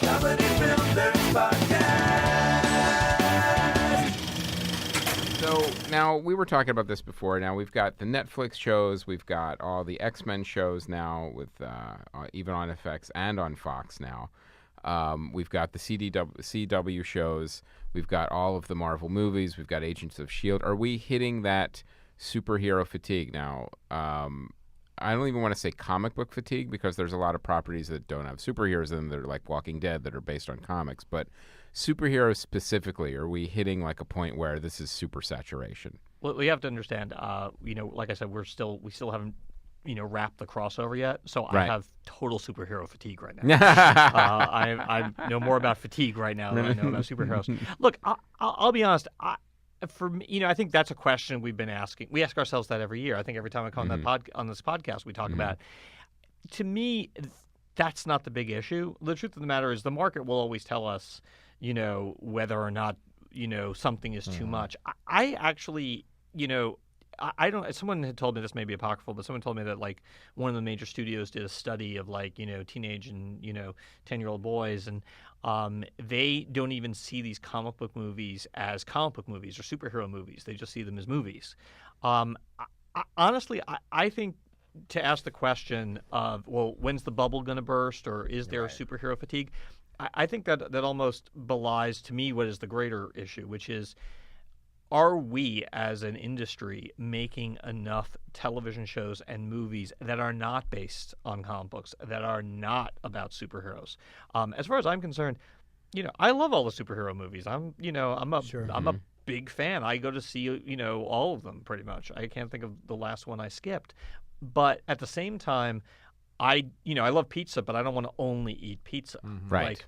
Comedy Film Nerds Podcast. So now we were talking about this before. Now we've got the Netflix shows, we've got all the X-Men shows now, with even on FX and on Fox now. We've got the CW shows. We've got all of the Marvel movies. We've got Agents of S.H.I.E.L.D. Are we hitting that superhero fatigue now? I don't even want to say comic book fatigue, because there's a lot of properties that don't have superheroes in them. They're like Walking Dead that are based on comics. But superheroes specifically, are we hitting like a point where this is super saturation? Well, we have to understand, like I said, we still haven't, wrapped the crossover yet. So Right. I have total superhero fatigue right now. I know more about fatigue right now than I know about superheroes. Look, I'll be honest. For me, I think that's a question we've been asking. We ask ourselves that every year. I think every time I come on this podcast, we talk about. To me, that's not the big issue. The truth of the matter is, the market will always tell us, whether or not something is too much. I actually, I don't. Someone had told me, this may be apocryphal, but someone told me that like one of the major studios did a study of like teenage and 10-year-old boys, and they don't even see these comic book movies as comic book movies or superhero movies. They just see them as movies. Honestly, I think to ask the question of, well, when's the bubble going to burst, or is there superhero fatigue? I think that almost belies to me what is the greater issue, which is, are we as an industry making enough television shows and movies that are not based on comic books, that are not about superheroes? As far as I'm concerned, I love all the superhero movies. I'm a big fan. I go to see all of them pretty much. I can't think of the last one I skipped. But at the same time, I love pizza, but I don't want to only eat pizza. Right. Like,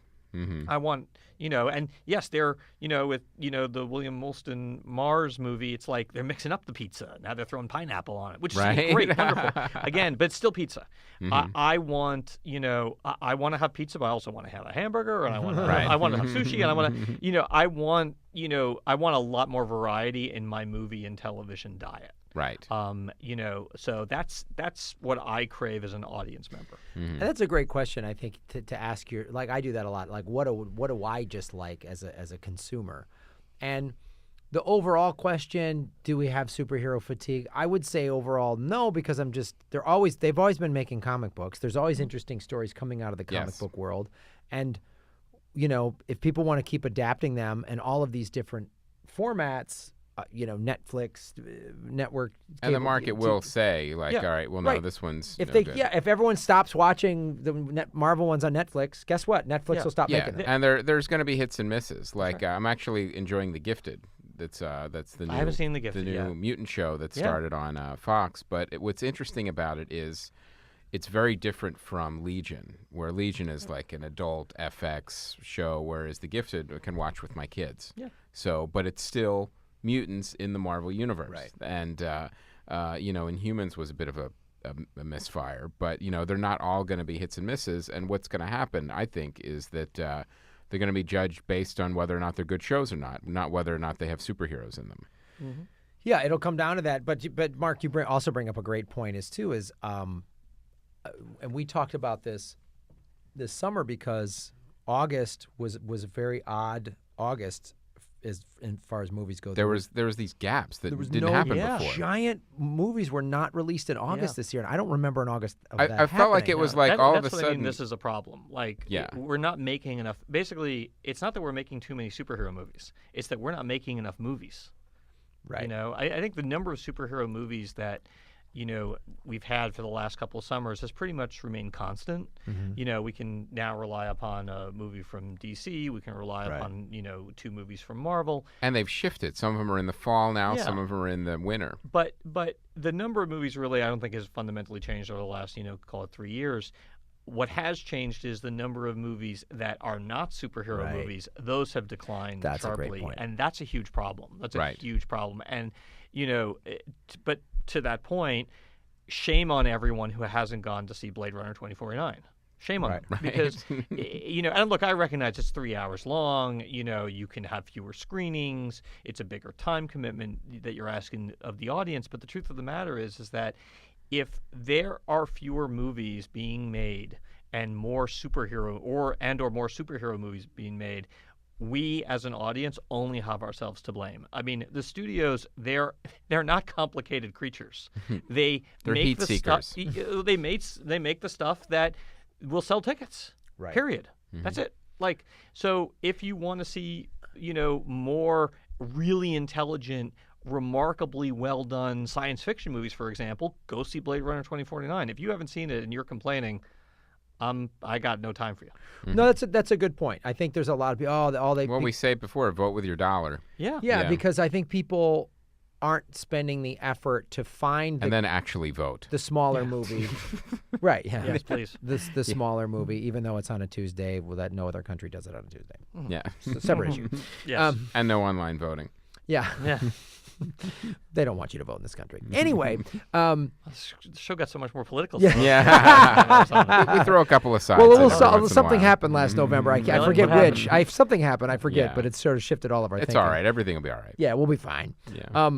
I want, and yes, they're, with, the William Molston Mars movie, it's like they're mixing up the pizza. Now they're throwing pineapple on it, which is great, wonderful. Again, but it's still pizza. I want, I want to have pizza, but I also want to have a hamburger, and I want to, I want to have sushi, and I want to, I want a lot more variety in my movie and television diet. Right. So that's what I crave as an audience member. And that's a great question, I think, to ask your, like, I do that a lot. Like, what do I just like as a consumer? And the overall question, do we have superhero fatigue? I would say overall no, because they've always been making comic books. There's always interesting stories coming out of the comic book world. And, if people want to keep adapting them and all of these different formats, Netflix, network, and the market will say, like, all right, well, no, this one's if no good. If everyone stops watching the Marvel ones on Netflix, guess what? Netflix will stop making them. And there's going to be hits and misses. Like, I'm actually enjoying The Gifted. That's the new. I haven't seen The Gifted the new yet. mutant show that started on Fox. But what's interesting about it is, it's very different from Legion, where Legion is like an adult FX show, whereas The Gifted I can watch with my kids. Yeah. So, but it's still mutants in the Marvel universe, right? And Inhumans was a bit of a misfire, but they're not all going to be hits and misses. And what's going to happen, I think, is that they're going to be judged based on whether or not they're good shows or not whether or not they have superheroes in them. Yeah, it'll come down to that. But Mark, you also bring up a great point, and we talked about this summer, because August was a very odd August. As far as movies go, there was these gaps that didn't happen before. Giant movies were not released in August this year, and I don't remember in August of that I felt like it was like all of a sudden. I mean, this is a problem. Like, we're not making enough. Basically, it's not that we're making too many superhero movies. It's that we're not making enough movies. Right. I think the number of superhero movies that we've had for the last couple of summers has pretty much remained constant. We can now rely upon a movie from DC. We can rely upon, 2 movies from Marvel. And they've shifted. Some of them are in the fall now. Some of them are in the winter. But the number of movies really, I don't think, has fundamentally changed over the last, call it 3 years. What has changed is the number of movies that are not superhero movies. Those have declined sharply. A great point. And that's a huge problem. That's a huge problem. And, but to that point, shame on everyone who hasn't gone to see Blade Runner 2049. Shame on them. Because, and look, I recognize it's 3 hours long. You can have fewer screenings. It's a bigger time commitment that you're asking of the audience. But the truth of the matter is that if there are fewer movies being made and more superhero or more superhero movies being made, we as an audience only have ourselves to blame. I mean, the studios, they're not complicated creatures. They're make heat the seekers. stuff. They make the stuff that will sell tickets. Right. Period. That's it. Like, so if you want to see, more really intelligent, remarkably well done science fiction movies, for example, go see Blade Runner 2049. If you haven't seen it and you're complaining, I got no time for you. No, that's a good point. I think there's a lot of people. Well, we say before, vote with your dollar. Yeah, because I think people aren't spending the effort to find and then actually vote. The smaller movie. Right, yeah. Yes, please. The smaller movie, even though it's on a Tuesday, that no other country does it on a Tuesday. Yeah. It's a separate issue. Yes. And no online voting. Yeah. Yeah. They don't want you to vote in this country. Anyway. The show got so much more political. Yeah. we throw a couple of sides. Well, something happened last November. I Really? forget What which. Something happened. I forget, Yeah. but it sort of shifted all of our It's thinking. all right. Everything will be all right. Yeah, we'll be fine. Yeah.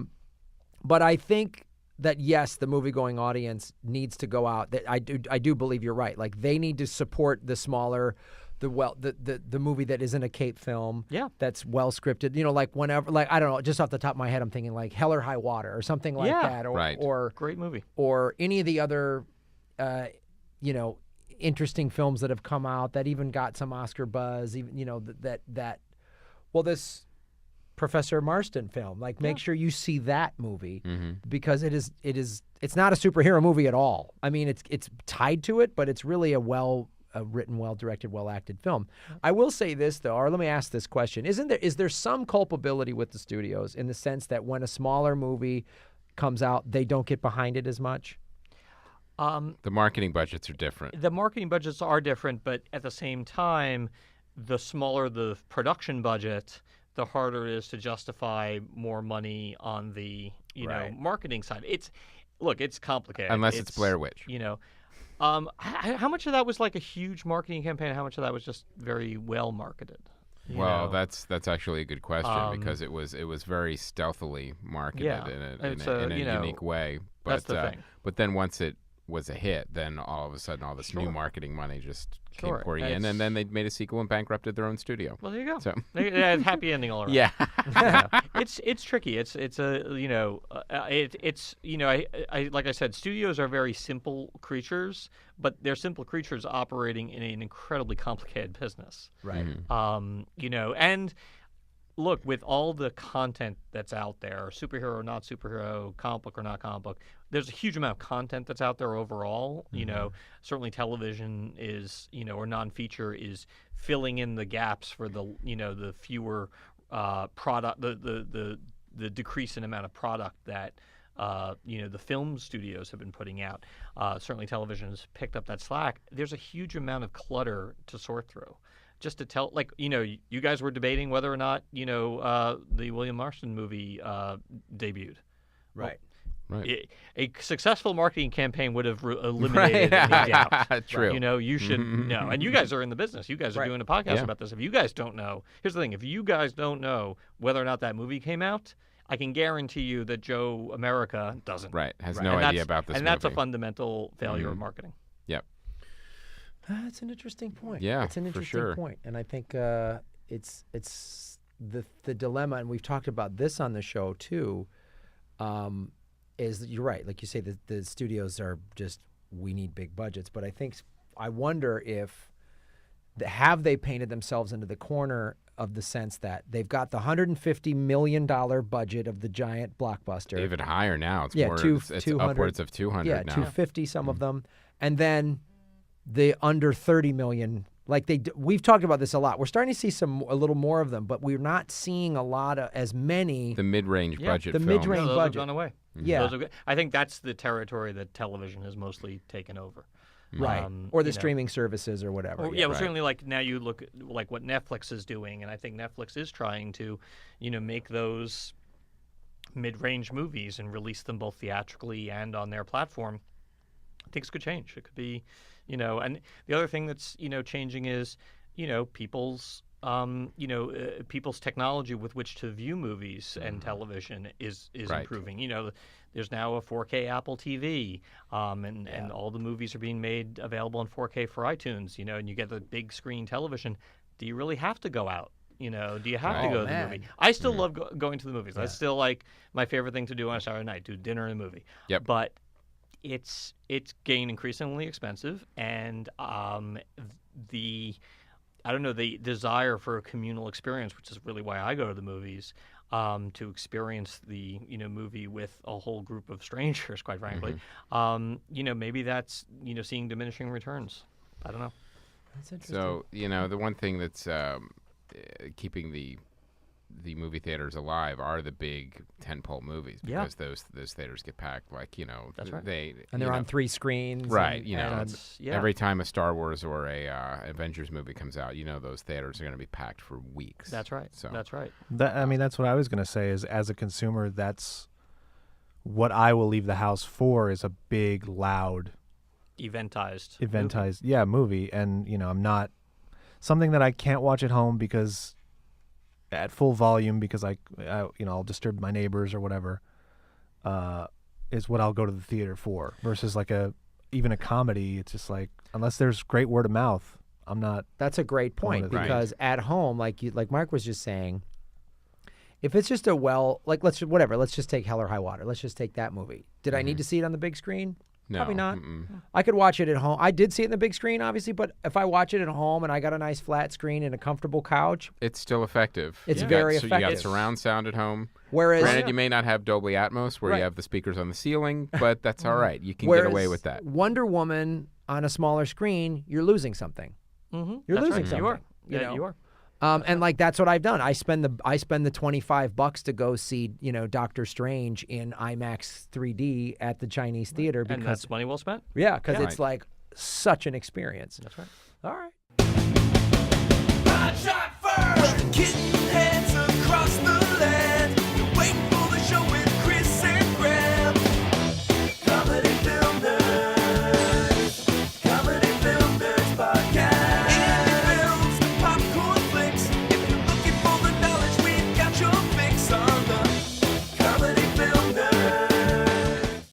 But I think that yes, the movie-going audience needs to go out. I do believe you're right. Like they need to support the smaller, the movie that isn't a Cape film. Yeah. That's well scripted. Like whenever, like I don't know, just off the top of my head, I'm thinking like Hell or High Water or something like Yeah. that, or Right. or Great movie. or any of the other, interesting films that have come out that even got some Oscar buzz. Even this Professor Marston film. Like, make sure you see that movie because it's not a superhero movie at all. I mean, it's tied to it, but it's really a written, well directed, well acted film. I will say this though, or let me ask this question: is there some culpability with the studios in the sense that when a smaller movie comes out, they don't get behind it as much? The marketing budgets are different. The marketing budgets are different, but at the same time, the smaller the production budget, the harder it is to justify more money on the marketing side. It's complicated. Unless it's Blair Witch. How much of that was like a huge marketing campaign? How much of that was just very well marketed? Well, that's actually a good question because it was very stealthily marketed in a unique way. But that's the thing. But then once it was a hit, then all of a sudden all this new marketing money just came pouring in, and then they made a sequel and bankrupted their own studio. Well, there you go. So they happy ending all around. yeah. It's tricky. It's like I said, studios are very simple creatures, but they're simple creatures operating in an incredibly complicated business. Right. And look, with all the content that's out there, superhero or not superhero, comic book or not comic book, there's a huge amount of content that's out there overall. Certainly television is, or non-feature is filling in the gaps for the fewer product, the decrease in amount of product that the film studios have been putting out. Certainly television has picked up that slack. There's a huge amount of clutter to sort through. Just to tell, you guys were debating whether or not, the William Marston movie debuted. Right. Right. A successful marketing campaign would have eliminated any doubt. True. You should know. And you guys are in the business. You guys are doing a podcast about this. If you guys don't know, here's the thing. If you guys don't know whether or not that movie came out, I can guarantee you that Joe America doesn't. Right. Has no idea about this and movie. that's a fundamental failure of marketing. Yep. That's an interesting point. Yeah, it's an for interesting sure. point, and I think it's the dilemma, and we've talked about this on the show too. Is you're right, like you say, the studios are just we need big budgets, but I wonder if have they painted themselves into the corner of the sense that they've got the $150 million budget of the giant blockbuster. Even higher now. It's more. It's 200, upwards of 200 yeah, now. 250 some of them, and then the under 30 million. Like we've talked about this a lot. We're starting to see a little more of them, but we're not seeing a lot of as many. The mid-range budget the films. mid-range Those budget have gone away. Yeah. Those are good. I think that's the territory that television has mostly taken over. Right. Or the streaming services or whatever. Well, certainly like now you look at like what Netflix is doing, and I think Netflix is trying to, make those mid-range movies and release them both theatrically and on their platform. Things could change. It could be, and the other thing that's, changing is, people's people's technology with which to view movies and television is Right. improving. There's now a 4K Apple TV, and all the movies are being made available in 4K for iTunes. And you get the big screen television. Do you really have to go out? Do you have to Right. go Oh, to the man. movie? I still love going to the movies. That's still like my favorite thing to do on a Saturday night: do dinner and a movie. Yep. But it's getting increasingly expensive, and the desire for a communal experience, which is really why I go to the movies, to experience the movie with a whole group of strangers, quite frankly. Maybe that's seeing diminishing returns. I don't know. That's interesting. So the one thing that's keeping the movie theaters alive are the big tentpole movies, Yeah. because those theaters get packed. Like That's right. and they're on 3 screens. right. and- Every time a Star Wars or a Avengers movie comes out, those theaters are going to be packed for weeks. That's right. So That's right. That's what I was going to say. Is as a consumer, that's what I will leave the house for. Is a big, loud, Eventized. movie, and I'm not something that I can't watch at home because at full volume because I'll disturb my neighbors or whatever. Is what I'll go to the theater for versus like even a comedy. It's just like unless there's great word of mouth, I'm not. That's a great point Right. because at home, like Mark was just saying, if it's just let's just take Hell or High Water. Let's just take that movie. Did I need to see it on the big screen? No, Probably not. mm-mm. I could watch it at home. I did see it in the big screen, obviously, but if I watch it at home and I got a nice flat screen and a comfortable couch, It's still effective. It's You very got, So you got effective. surround sound at home. whereas Granted, you may not have Dolby Atmos where Right. you have the speakers on the ceiling, but that's all right. You can get away with that. Wonder Woman on a smaller screen, you're losing something. Mm-hmm. You're That's losing right. something. You are. you Yeah, know? you are. And like that's what I've done. I spend the $25 to go see Doctor Strange in IMAX 3D at the Chinese theater And because that's money well spent. because Yeah. it's like such an experience. That's right. All right.